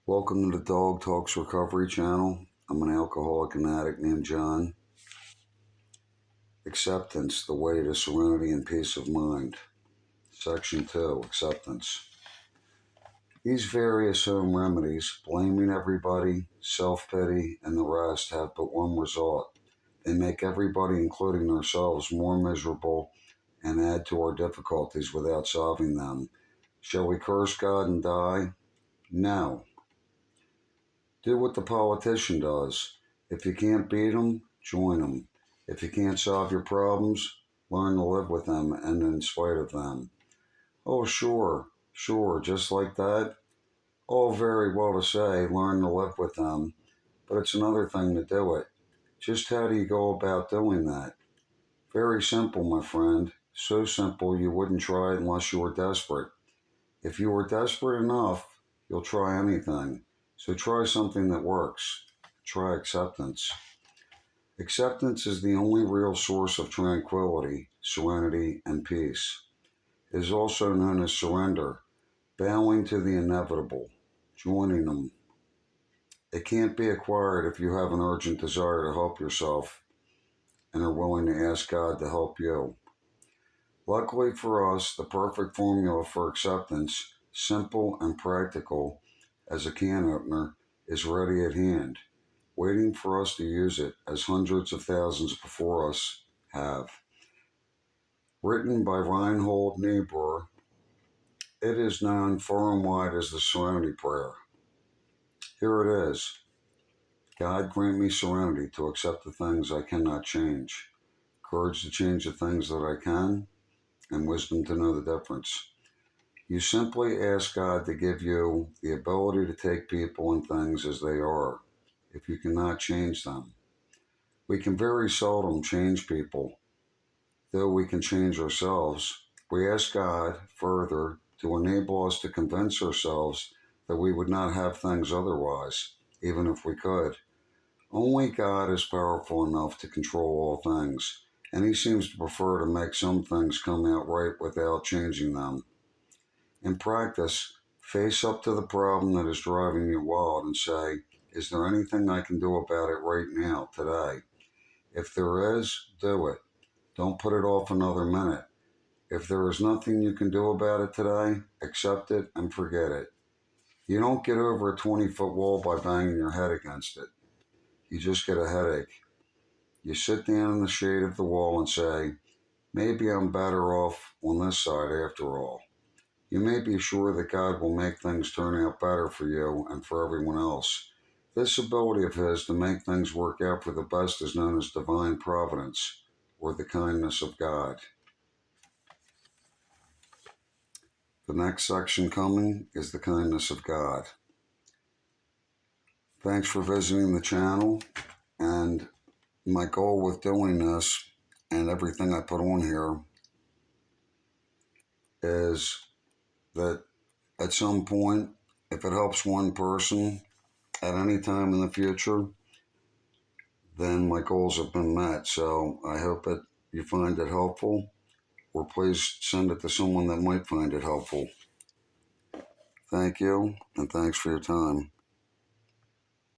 Welcome to the Dog Talks Recovery channel. I'm an alcoholic and addict named John. Acceptance, the way to serenity and peace of mind. Section 2, Acceptance. These various home remedies, blaming everybody, self-pity, and the rest, have but one result. They make everybody, including ourselves, more miserable and add to our difficulties without solving them. Shall we curse God and die? No. Do what the politician does. If you can't beat them, join them. If you can't solve your problems, learn to live with them and in spite of them. Oh, sure, just like that. All very well to say, learn to live with them, but it's another thing to do it. Just how do you go about doing that? Very simple, my friend. So simple you wouldn't try it unless you were desperate. If you were desperate enough, you'll try anything. So try something that works. Try acceptance. Acceptance is the only real source of tranquility, serenity, and peace. It is also known as surrender, bowing to the inevitable, joining them. It can't be acquired if you have an urgent desire to help yourself and are willing to ask God to help you. Luckily for us, the perfect formula for acceptance, simple and practical as a can opener, is ready at hand, waiting for us to use it as hundreds of thousands before us have. Written by Reinhold Niebuhr, it is known far and wide as the Serenity Prayer. Here it is. God, grant me serenity to accept the things I cannot change, courage to change the things that I can, and wisdom to know the difference. You simply ask God to give you the ability to take people and things as they are, if you cannot change them. We can very seldom change people, though we can change ourselves. We ask God further to enable us to convince ourselves that we would not have things otherwise, even if we could. Only God is powerful enough to control all things, and He seems to prefer to make some things come out right without changing them. In practice, face up to the problem that is driving you wild and say, is there anything I can do about it right now, today? If there is, do it. Don't put it off another minute. If there is nothing you can do about it today, accept it and forget it. You don't get over a 20-foot wall by banging your head against it. You just get a headache. You sit down in the shade of the wall and say, maybe I'm better off on this side after all. You may be sure that God will make things turn out better for you and for everyone else. This ability of His to make things work out for the best is known as divine providence, or the kindness of God. The next section coming is the kindness of God. Thanks for visiting the channel, and my goal with doing this and everything I put on here is that at some point, if it helps one person at any time in the future, then my goals have been met. So I hope that you find it helpful, or please send it to someone that might find it helpful. Thank you, and thanks for your time.